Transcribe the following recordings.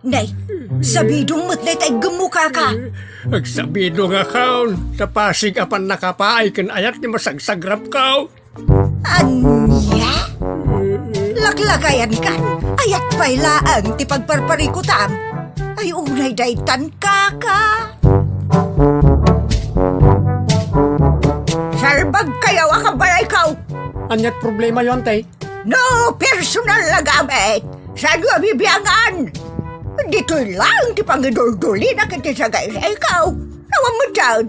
Nay, sabidong matnay tay gemuka ka. Agsabido nga kaon, sa pasig apan nakapaay kan ayat ni masagsagrap kao. Anya? Laklagayan kan, ayat pailaan ti pagparparikutam. Ay unay daytan kaka. Sarbag kayaw akabalay kaw. Anyat problema yon tay. No personal na gamit. Saan nga bibiyangan? Dito'y lang ti pangidul-duli na kiti sa gaya ikaw. Nawang mo dyan.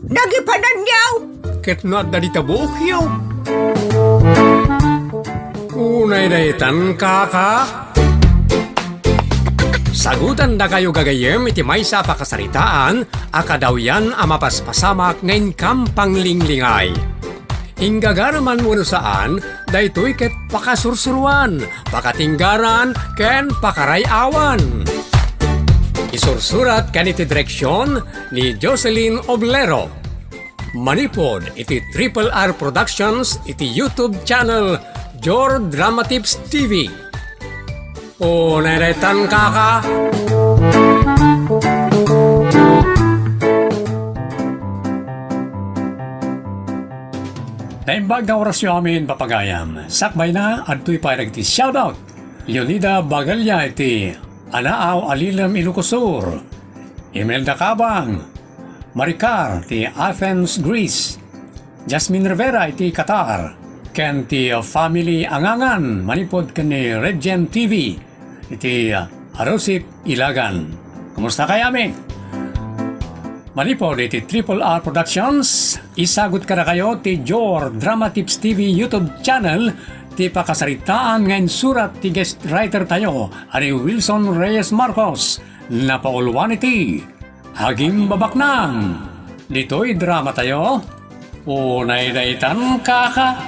Nagipanan niyaw. Ket not da ditabuok yaw. Unay daytan kaka. Sagutan da kayo gagayem iti maysa pakasaritaan, akadaw yan amapaspasamak ngayon kampang linglingay. Inggagaraman mo saan, daytoy ket pakasursuruan, pakatinggaran, ken pakarayawan. Isursurat kan iti direksyon ni Jocelyn Oblero. Manipod iti Triple R Productions iti YouTube channel Jor Drama Tips TV. O neretan kaka. Naimbag na orasyon amin papagayam. Sakbay na at tuy parang iti shoutout. Leonida Bagalya iti Anaaw Alilam Ilocosur. Imelda Cabang. Maricar ti Athens, Greece. Jasmine Rivera iti Qatar. Ken ti Family Angangan. Manipod ken ni Regent TV. Iti Arosip Ilagan. Kumusta kayami? Manipod iti Triple R Productions, isagot ka na kayo ti Jor Drama Tips TV YouTube channel, ti pakasaritaan ngayon surat ti guest writer tayo, ani Wilson Reyes Marcos, napauluan iti Hagim Babaknang. Dito'y drama tayo, unay daytan kaka.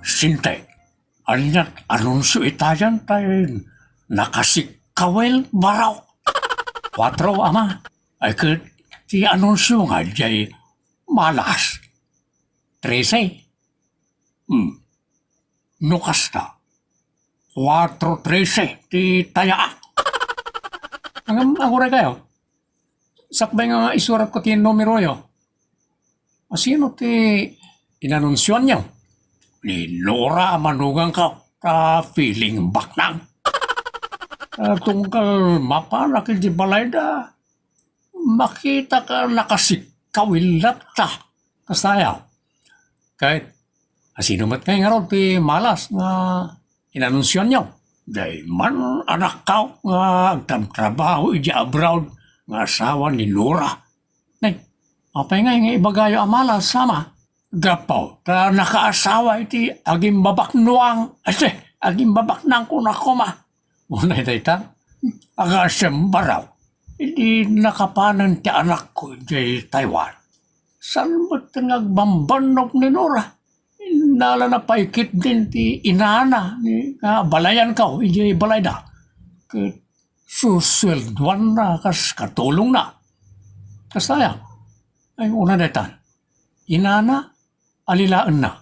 Sinte, anyat anunsyo itayan tayo, nakasikawel baraw. 4 ama, ay kat ti anunsyo nga jay malas. 13. Nukas na. 4-13 ti taya. Ang agure kayo. Sakbay nga isurat ko ti numero yo. Sino ti inanunsyon niyo? Ni Nora manugang ka. Feeling baknang. Tungkal mapanak di balayda, makita ka nakasikawilat ta. Kasaya. Kahit sino mat kayo nga ron, ti malas nga inanunsyon nyo. Day man anak ka nga agtamtrabaho ija abroad nga asawa ni Nora. Nay, apay nga ibagayo amalas sama. Gapaw, ta nakaasawa iti aging babaknuang, aging babaknang kunakoma. Unay daytan, agasyam baraw, hindi nakapanan ti anak ko di Taiwan. San ba't nagbambanok ni Nora? Nala na paikit din ti inana ni balayan ka, hindi balay na. Suswelduan na, kas katulong na. Kasaya, ay una daytan, inana, alilaan na.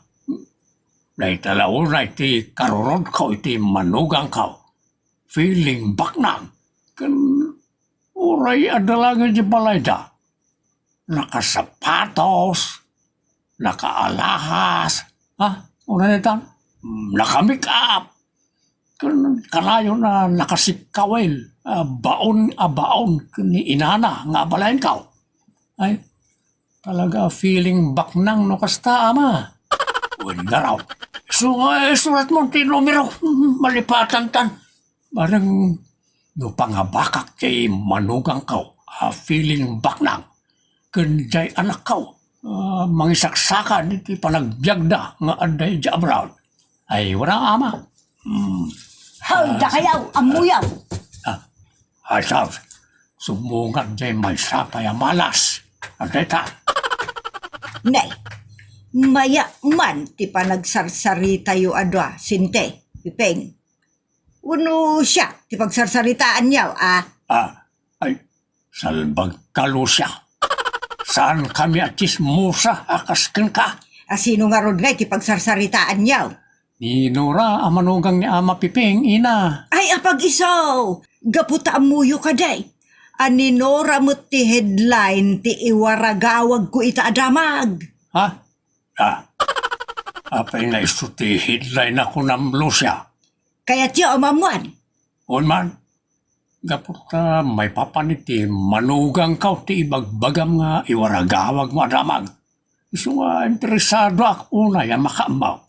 Daytalaw na iti karurod ko, iti manugang ka. Feeling baknang. Kan uray adalangan di balayda. Nakasapatos, nakaalahas, una nitan, nakamake up. Kan kanayo na nakasikawel, baon ni inana nga balayan ka. Ay, talaga feeling baknang no kasta ama. Wala raw. Surat mo ti numero, malipatan tan. Barang no pangabakak kay manugang kaw, feeling baknang. Kanday anak kaw, mangisaksakan iti panagbyagda nga aday di abroad. Ay, wala ama. Hawda kayaw, amuyaw. Asaf, sumungan jay may sapay malas. Aday ta. Nay, maya man ti panagsarsari tayo adwa, sinte, pipeng. Uno siya, ti pagsarsaritaan niyaw, Ay, salbag kalo siya. Saan kami at chismosa akaskan ka? Sino nga ron nga ti pagsarsaritaan niyaw? Ni Nora amanugang ni Ama Piping, ina. Ay, apag isaw! Gaputa amuyo ka day. Aninora mo ti headline ti iwaragawag ko ita adamag. Ha? Apay nga isuti headline ako ng Lucia. Kaya tiyo amamuan. On man, gaputa may papaniti manugang ka ti ibagbagam nga iwaragawag mo adamag. Isu nga interesado ako na yan makamaw.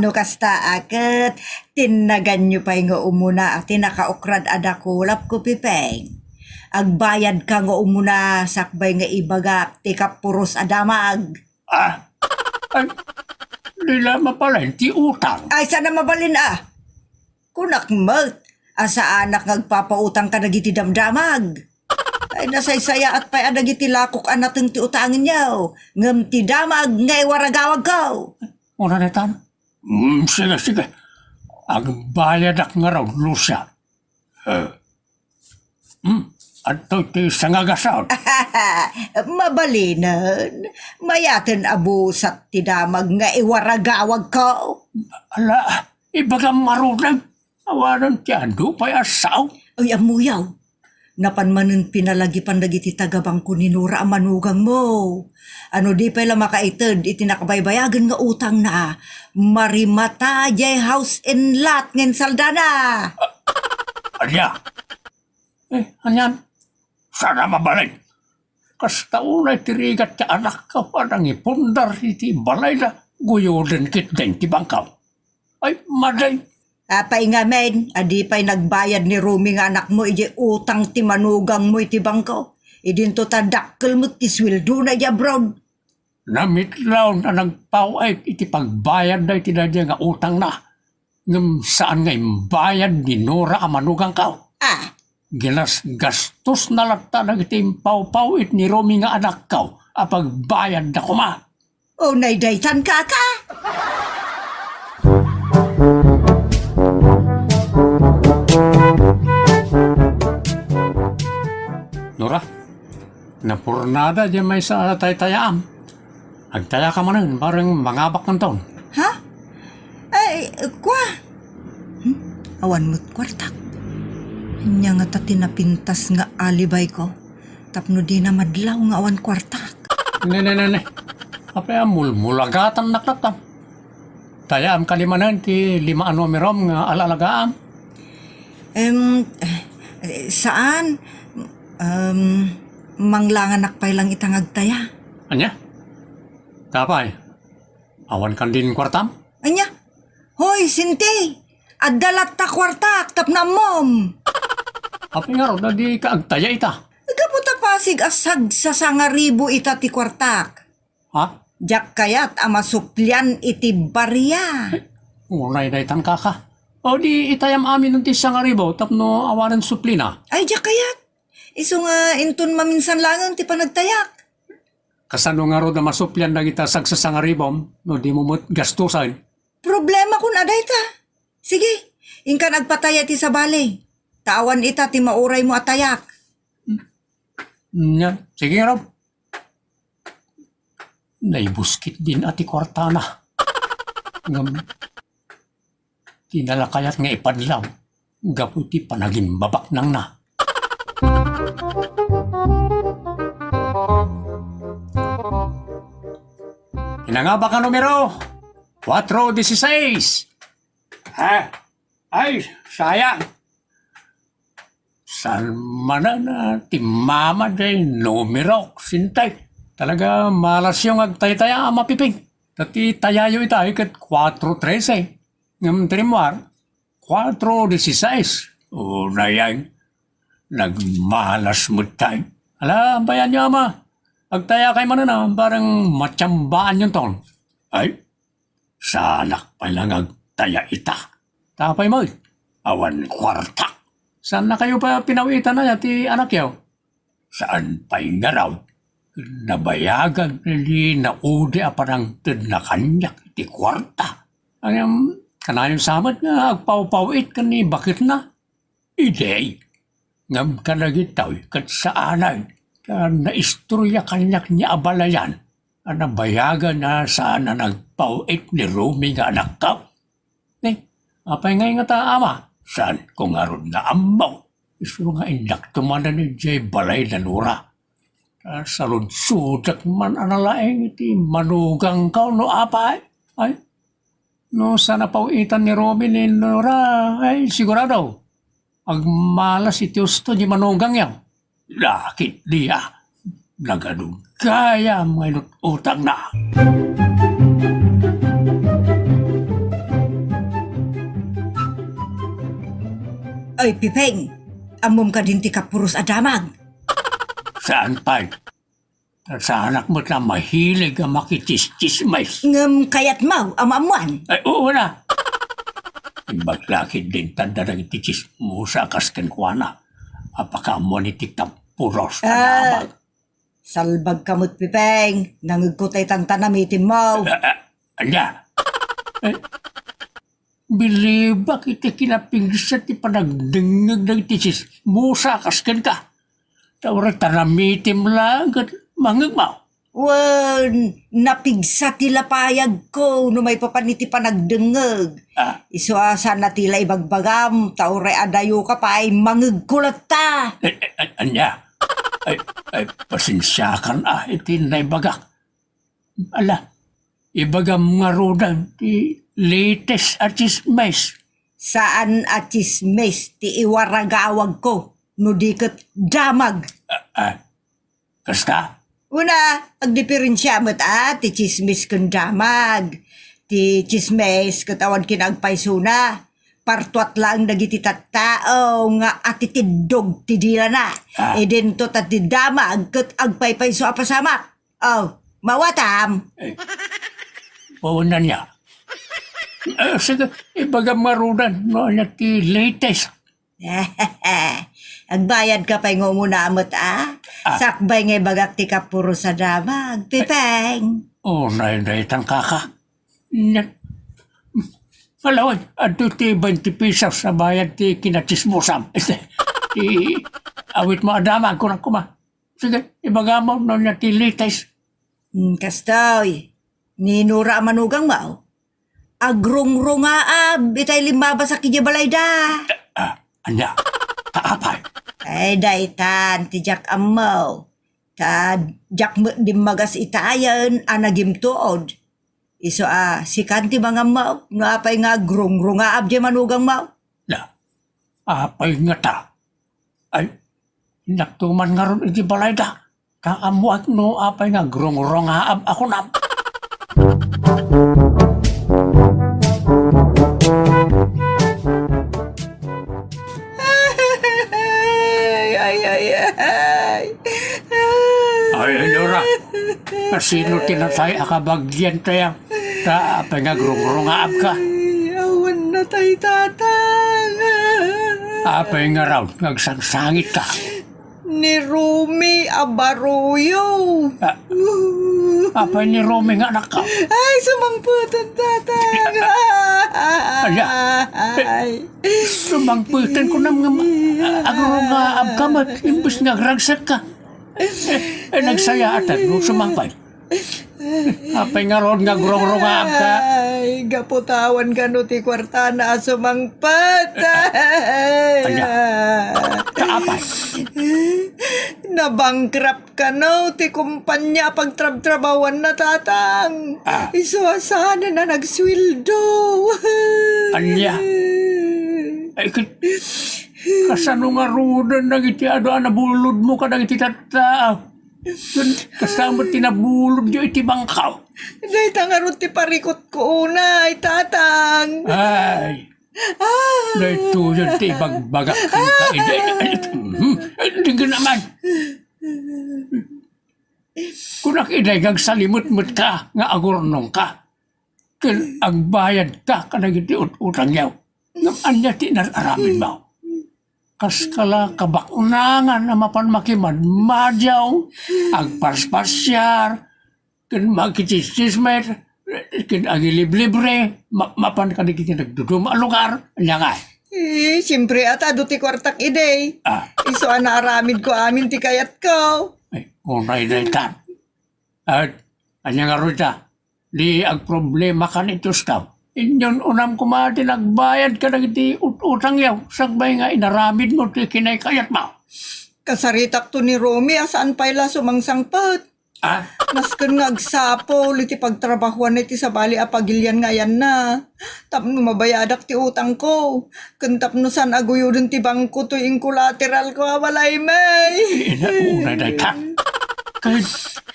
No kasta aket, tinagan nyo pa nga umuna at tinakaukrad adakulap ko pipeng. Agbayad ka nga umuna sakbay nga ibagak ti kapuros adamag. Ay, nila mapalain ti utang. Ay, sana mabalin Kunak mat, asa anak ngagpapautang ka nagiti damdamag. Ay, nasaysaya at pa'y adagiti lakok anateng ti utangin niyaw. Ngam ti damag ngay waragawag ko. Una netan? Sige. Ang bayad ak nga raw, Lucia. Ato ti sangagasod. Mabalinan, mayaten abusat ti damag nga iwaragawag ko. Ala, ibagang marunang. Awanan ti ando pa'y asaw. Ay, amuyaw. Napanmanen pinalagi pandagiti tagabang ko ni Nora ang manugang mo. Ano di pala makaitid, itinakabaybayagan nga utang na. Marimata jay house and lot ngin saldana. Anya? Anyan? Sana mabalik. Kasta unay tirigat ti anak ka parang ipundar iti balay na guyoden kit den ti bangkaw. Ay, maday. Apay nga men, adi pa'y nagbayad ni Rumi nga anak mo, iji utang ti manugang mo iti bangko. Idinto ta dakkel mo ti sweldo na iya brown. Namitlaw na nagpawait iti pagbayad na iti dadya nga utang na. Ngam saan nga imbayad ni Nora ang manugang kaw. Ginas gastos na lata na iti pawpawit ni Rumi nga anak kaw a pagbayad na kuma. O naydaytan ka. Nora, napurnada dyan may sa taytayaan. Agtaya ka manin, parang mangabak ng taon. Ha? Ay, kwa? Awan mo't kwartak. Nya nga ta tinapintas nga alibay ko. Tapno di na madlaw nga awan kwartak. Ne. Apay mulagatan naklatan. Tayaan kalimanan ti 5 numerom nga alalagaan. Saan? Manglangan nakpay lang itang agtaya. Anya? Tapay, awan kan din kwartam? Anya? Hoy, Sinti! Adalat ta kwartak, tapna mom! Apay nga ro, di kaagtaya ita. Kaputa pasig asag sa sangaribo ita ti kwartak. Ha? Jak kayat ama suplyan iti barya. Unay na itan kaka. O di itayam amin ng tisang aribo, tapno awanan suplina. Ay, jak kayat. Iso nga intun maminsan langan ti panagtayak. Kasano nga ro na masuplyan na kita sagsasang aribom, no di mo mo't gastusan. Problema kun aday ta. Sige, ingka nagpataya ti sa balay. Tawan ita ti mauray mo atayak. Yan, sige Rob. Naibuskit din ati kwartana. Ngam, tinalakayat nga ipadlaw. Gaputi panaging babak nang na. Inangaba ka numero 416. Ay, sayang. San mana na timama day numero sintay. Talaga malas yung agtay-taya mapipig. Tati tayayo ita ikat 413. Ngam trimwar 416. O na yan. Nagmalas mo tayo. Ala, bayan niyo ama. Agtaya kay manana, parang matsyambaan yung ton. Ay, sanak pa lang agtaya ita. Tapay mo, awan kwarta. Saan na kayo pa pinawitan na ti anak yaw? Saan pa'y nga raw? Nabayagan nili na udi a parang na kanyak ti kwarta. Ang kanayon samat nga agpaw-pawit ka ni bakit na? Idey. Ngam ka nagitaw kat sa anay ka naistorya kanyak niya abalayan. Anabayagan na saan na nagpauit ni Rumi nga anak ka. Apay nga ta ama, saan ko nga ron na amaw. Iso nga indak tumanan ni Jay Balay na Nura. Salud-sudak man analaeng iti manugang ka no apay. Ay, no sana pauitan ni Rumi ni Nura, ay sigurado. Agmalas iti usto ni manugang yan. Lakit diya. Nagadugaya mga utang na. Ay, Pipeng, amom ka din ti kapurus adamag. Saan pa? Sa anak mo na mahilig ang makitis-tismais. Ngam kayat mau, amamuan. Ay, oo na. Ibaglakid din tanda ng ititis mo sa kaskenkwana. Apaka mo ni tikapuros adamag. Salbag kamot, Pipeng. Nangagkutay tang tanamitin mo. Anya? Biliba kita kinapingsa ti panagdengag ng tisis. Musa kasken ka. Tawara tanamitim lang at mangagmaw. Wan, napigsa tila payag ko no may papaniti panagdengag. Iso asa na tila ibagbagam. Tawara adayo ka pa ay mangagkulat ta. Anya? Ay, pasensyakan iti naibagak. Ala, ibagam nga rodan ti latest at chismes. Saan at chismes ti iwaragawag ko no diket damag. Kasta? Una, agdiferensya mo't ti chismes ken damag. Ti chismes katawan kinagpaysuna. Partuat lang dagiti tattao nga atitidog ti dila na. E din to ti damag ket agpaypayso apasamak. Oh, mawatam. Paunan niya. Sige, ibagam marunan. No, na ti latest. Agbayad ka pa'y ngumunamot Sakbay ngay bagak ti kapuro sa damag. Pipeng. Oh, naitang kaka. Malawan, ato ti 20 pesos sa bayad ti kinatismusam. Ti awit mo adamag ko na kuma. Sige, ibagam mo no na ti latest. Kastoy, ninura manugang mo. Agrong-rungaab, itay limaba sa kinyabalay da. Anya, kaapay. Ay, daitan, ti jak amaw. Ta, jak mo di magas itayan, anagim tuod. Iso si kanti mga amaw, napay nga agrong-rungaab di manugang mo. Na, apay nga ta. Ay, naktuman nga ron iti balay da. Kaamuak no, apay nga grong-rongaab ako na. Ay, Nora. Kasino tinatay akabagyan tayo? Apay nga grong-rongaab ka. Awan na tay tatang. Apay nga raw, nagsangsangit ka. Ni Rumi Abaruyo. Apay ni Romy nga anak ka. Ay, sumangputan tatang. Ala, sumangputan ko na mga agrong-rongaab ka, imbis nga ragsak ka. Nagsaya atan, no sumangpay. Apay nga ron nga grong-rongaab ka. Ay, gaputawan ka no ti kwarta na sumangpat. Ala, kaapay. Nabangkrap ka no ti kumpanya pagtrab-trabawan na tatang. Isuasana na nagswildo. Anya. Ay, kasano nga rudan nang iti nabulod mo ka nang iti tattao. Kasama tinabulod yung iti bangkaw. Day tangarot ti parikot ko una, ay tatang. Ay. Dito yun ti bagbagak ka. Hindi naman. Kung nakiday kang salimot-mot ka, nga agurnong ka. Kung ang bayad ka, kanang iti utang yaw. Ngam anya ti naramin mo. Kaskala kabaknangan na mapanmakiman madyaw, agparspasyar, kan magkichisismet, kan agiliblibre, mapan ka nagiging nagduduma lugar, anya nga. Siyempre ata do ti kwartak iday. Iso ana aramid ko amin ti kayat ko. Ay, unay na itan. At Anya nga Rita, di ag problema ka nito staff. Inyon unam kumati nagbayad ka na iti utang yaw. Sagbay nga inaramid mo ti kinay kayat mo. Kasaritak to ni Romy, asaan pala sumangsangpat. Ah, Masken nga agsapol iti pagtrabahuan iti sa bali apagilyan nga yan na. Tapno mabayadak ti utang ko. Ken tapno san aguyodon ti bangko to ing collateral ko awalay may. inauna na ta. Kahit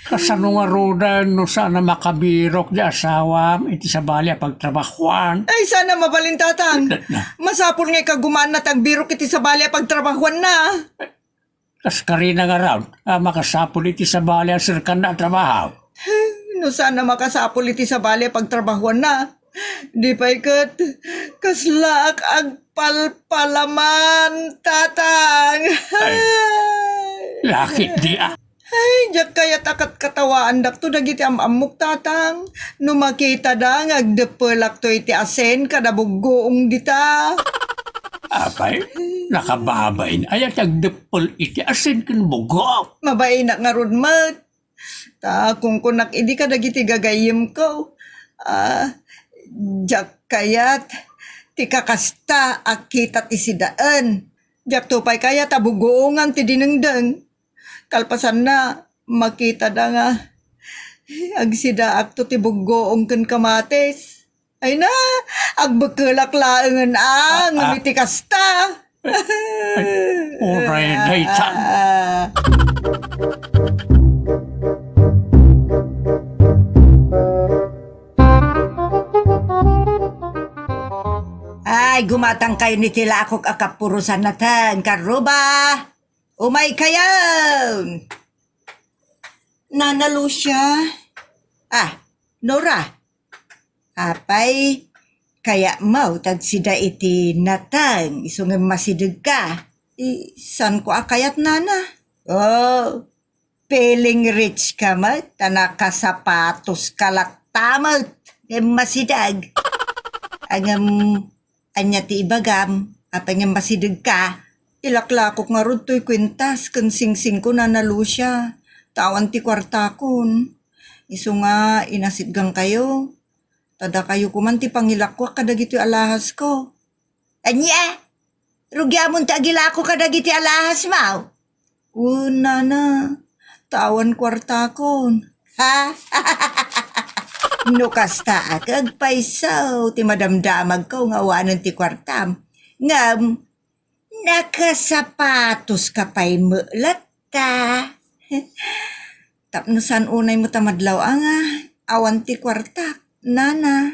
kasano nga rodan no sana makabirok di asawam iti sa bali pagtrabahuan. Ay sana mabalintatang. Masapol nga kagumaan na tagbiro kiti sa bali pagtrabahuan na. Kas karina nga raw, makasapol iti sa bali ang sirkan na trabaho. No sana makasapol iti sa bali pagtrabahuan na. Di pa ikat kaslak agpalpalaman tatang. Lakit di ah. Ay, diyak kaya takat katawaan dak to dagiti amamok tatang. No makita da ngagdepelak to iti asen kada buggoong dita. Apay, nakababain ayat agdepol iti asin ken bugok. Mabay na nga rudmat. Ta kung kunak idi ka dagiti gagayim ko. Diyak kayat ti kakasta akita ti sidaan. Diyak tupay kaya tabugoongan ti dinengdeng. Kalpasan na makita da nga agsida akto ti buggoong ken kamates. Ay na, agbekelak laengan ngumiti kasta. Oray daytan. Ay, gumatang kayo ni tila akok akapurusan natin, karuba. Umay kayo. Nana Lucia. Nora. Apay, kaya mau tagsida iti natang isungim masidig ka. San ko akayat nana? Oh, feeling rich ka mat, tanaka sapatos kalaktamot, masidag. Anya ti ibagam, apay nga masidig ka. Ilaklakok nga ron to'y kwintas, kan sing-sing ko Nana Lucia. Tawan ti kwartakon. Iso nga, inasidgang kayo. Tada kayo kuman ti pangilakwak kadagiti alahas ko. Anya? Rugyamon ti agilako kadagiti alahas mau? Nana. Tawan kwartakon. Ha? No kasta akag paisaw ti madamdamag ko nga wanan ti kwartam. Ngam, nakasapatos ka pa'y mulat ta. Tapno san unay mo tamadlaw nga, awan ti kwartak. Nana,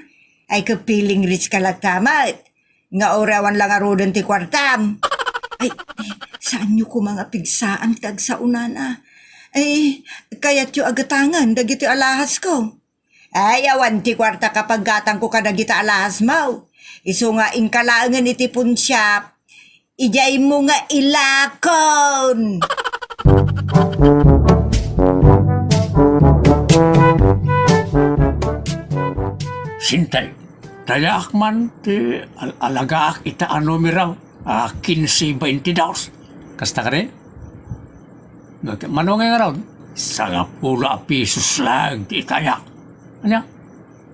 ay kapiling rich ka lagtamat. Nga orawan lang arodan ti kwartam. Ay, saan nyo ko mga pigsaan tag sa unana? Ay, kaya't yung agatangan, dagiti alahas ko. Ay, awan ti kwarta kapag gatang ko ka dagiti alahas mo. Iso nga ingkalaangan iti punsyap, ijay mo nga ilakon. Sintay, tayaak man ti alagaak ita ano miraw, 15-20 daws. Kasta ka rin? Manong nga raw, 10 pisos lang ti tayak. Anya,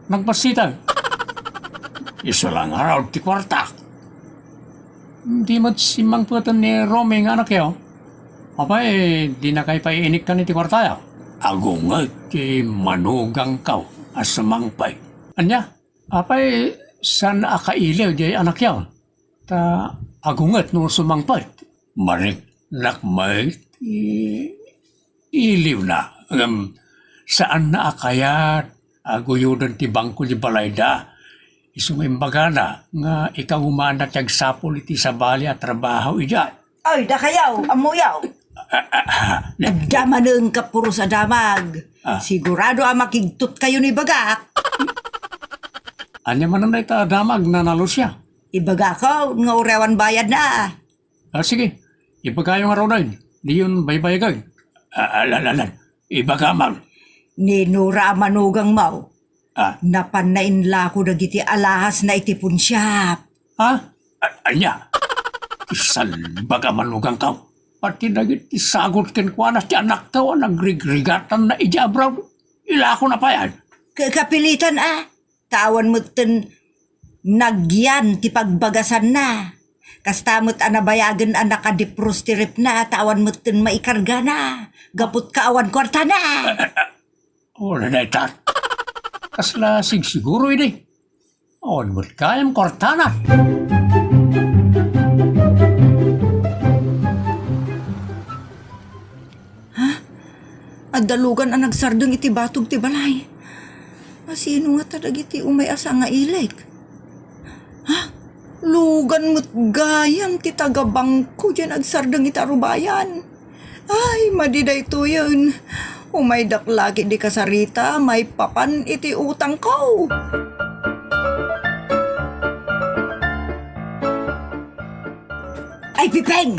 nagpasitag. Iso lang araw ti kwartak. Di mo simang putan ni Romy nga anak yaw. Apa di na kayo paiinik ka ni ti kwarta yaw. Agungat ti manugang kaw asamangpay. Anya, apay san akailiw di anak yaw. Ta agungat no sumangpay. Marik nakmay iliw na. Saan na akayat aguyudan ti bangko di balayda. Isumimbaga na nga ikaw humana tiyag sapol iti sa bali at trabaho ijat. Ay, da kayaw, amuyaw. Nagdamaneng ka puro sa damag. Sigurado makigtot kayo ni bagak. Anya man na ita damag na nalusya. Ibaga ko, nga urewan bayad na. Sige, ipagayo nga raw na yun. Di yun baybayagag. Alalan, ibagamang. Ni Nora manugang mau. Napanainla ko dagiti alahas na itipon siya. Anya, isal baga manugang ka. Pati dagiti sagot ken kuana ti anak tawa nagrigrigatan na ijabraw. ila ko na pa yan. Kapilitan tawan mo ten nagyan ti pagbagasan na. Kastamot anabayagan nakadiprostirip na, tawan mo ten maikarga na. Gapot kaawan kwarta na. Wala na itan. Kasla siguro ini. Awan mo't kayang kortana. Dalugan ang nagsardong iti batog ti balay. Sino nga tadag iti umay asa nga ilik? Lugan mo't gayam ti tagabangko dyan agsardong iti arubayan. Ay, madiday to yun. Umay daklaki di kasarita, may papan iti utang ko. Ay, Pipeng!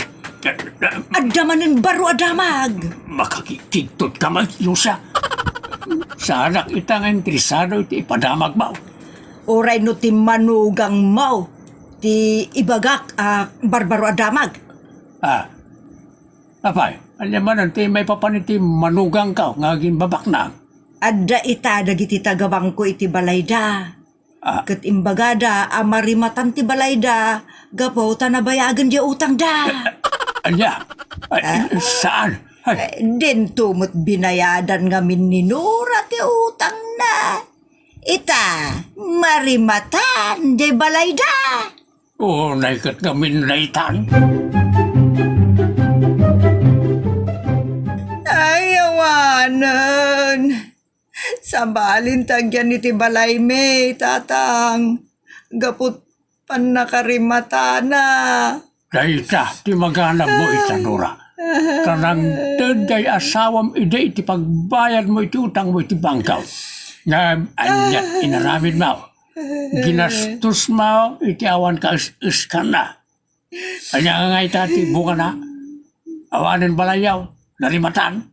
Adamanin baro adamag! Makakikigtot ka man, Lusa. Sa anak itang interesado iti ipadamag mo. Oray no ti manugang mo. Ti ibagak barbaro adamag. Apay, alam mo nanti may papaniti manugang ka ngaging babak na. Adda ita dagiti tagabangko iti balayda. Ket imbagada amarimatan ti balayda gapo tanabayagan di utang da. Anya? Saan? Din tumot binayadan ngamin ni Nora ti utang na. Ita marimatan di balayda. Oo, naikat ngamin naitan. Ay, awanan. Sambalin tagyan iti balay me, tatang. Gapot pan nakarimata na. Daita, ti maganap mo itanura. Kanang daday asawam ide iti pagbayad mo iti utang mo iti bangkaw. Nga anyat inaramid mo. Ginastos mo iti awan ka is ka na. Anya nga itati buka na. Awanin balayaw, narimatan.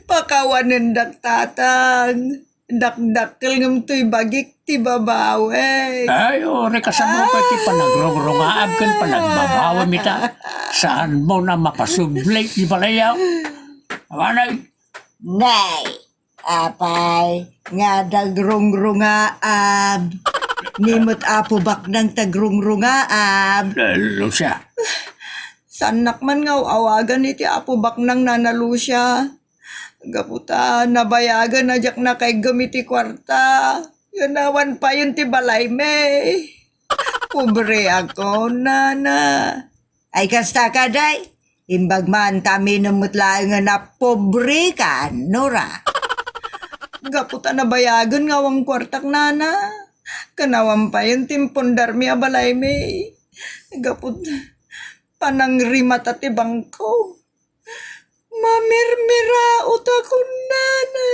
Pakawanan dak tatang. Dakdakkel ngam to'y bagik ti babawe. Ay, ore kasama pa ti panagrong-rongaab kan panagbabawa mita. Saan mo na mapasublay di balayaw? Awanay. Nay, apay, nga dagrong-rungaab. Nimot apo bak ng tagrong-rungaab. Lucia. Sanak man nga awagan iti apo bak ng nanalusya. Gaputa, nabayagan na jak na kay gamiti kwarta. Ganawan pa yun ti balay me. Pobre ako, nana. Ay kasta ka, day. Imbag man tami namutla nga na pobre ka, Nora. Gaputa, nabayagan nga wang kwartak, nana. Kanawan pa yun timpundar mi balay me. Gaput, panangrimat at ibangko. Mamirmira uta nana.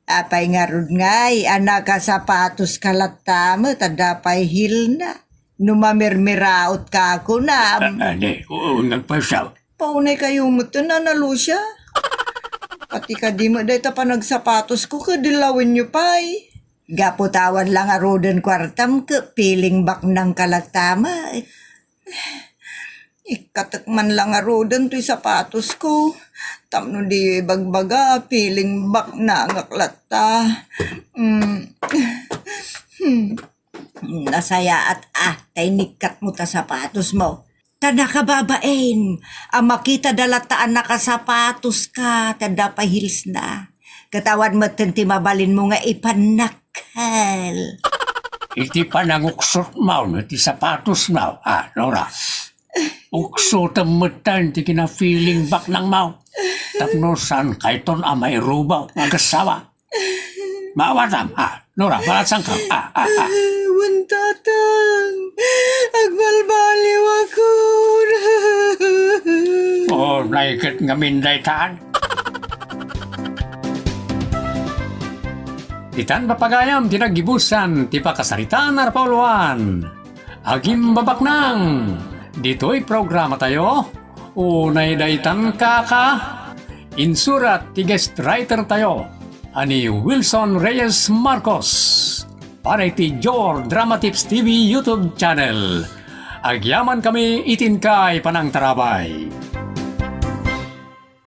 Apay nga rod ngay, anak ka sapatos kalatama, tadapay hil na. Numamirmiraot ka ako na. Ane, oo, nagpasaw. Paunay kayo mo to na nalusya. Pati ka di mo dahil pa nagsapatos ko, kadilawin nyo pa'y. Gaputawan lang arodan kwartam ka, piling bak ng kalatama. Ikatakman lang arodan to'y sapatos ko. Tamno di bagbaga, piling bak na ngaklata. Nasaya at tay nikat mo ta sapatos mo. Tada ka babaen, makita dalataan nakasapatos ka, tada pa hils na. Katawan mo ti mabalin mo nga ipanakal. Iti pananguksot mo, iti sapatos mo. Nora. Ukso tamutan ti kina-feeling back ng mau. Tapno san kaiton amay rubaw magasawa. Maawatam, Nora, balasang ka. Wantatang, agbalbaliw ako. Oh, naikat nga minday taan. Itan papagayam tinagibusan ti pakasaritan arpauluan. Agim babak nang. Dito'y programa tayo. Unay daytan kaka. Insurat ti guest writer tayo. Ani Wilson Reyes Marcos. Para iti Jor Drama Tips TV YouTube channel. Agyaman kami itin kay panang tarabay.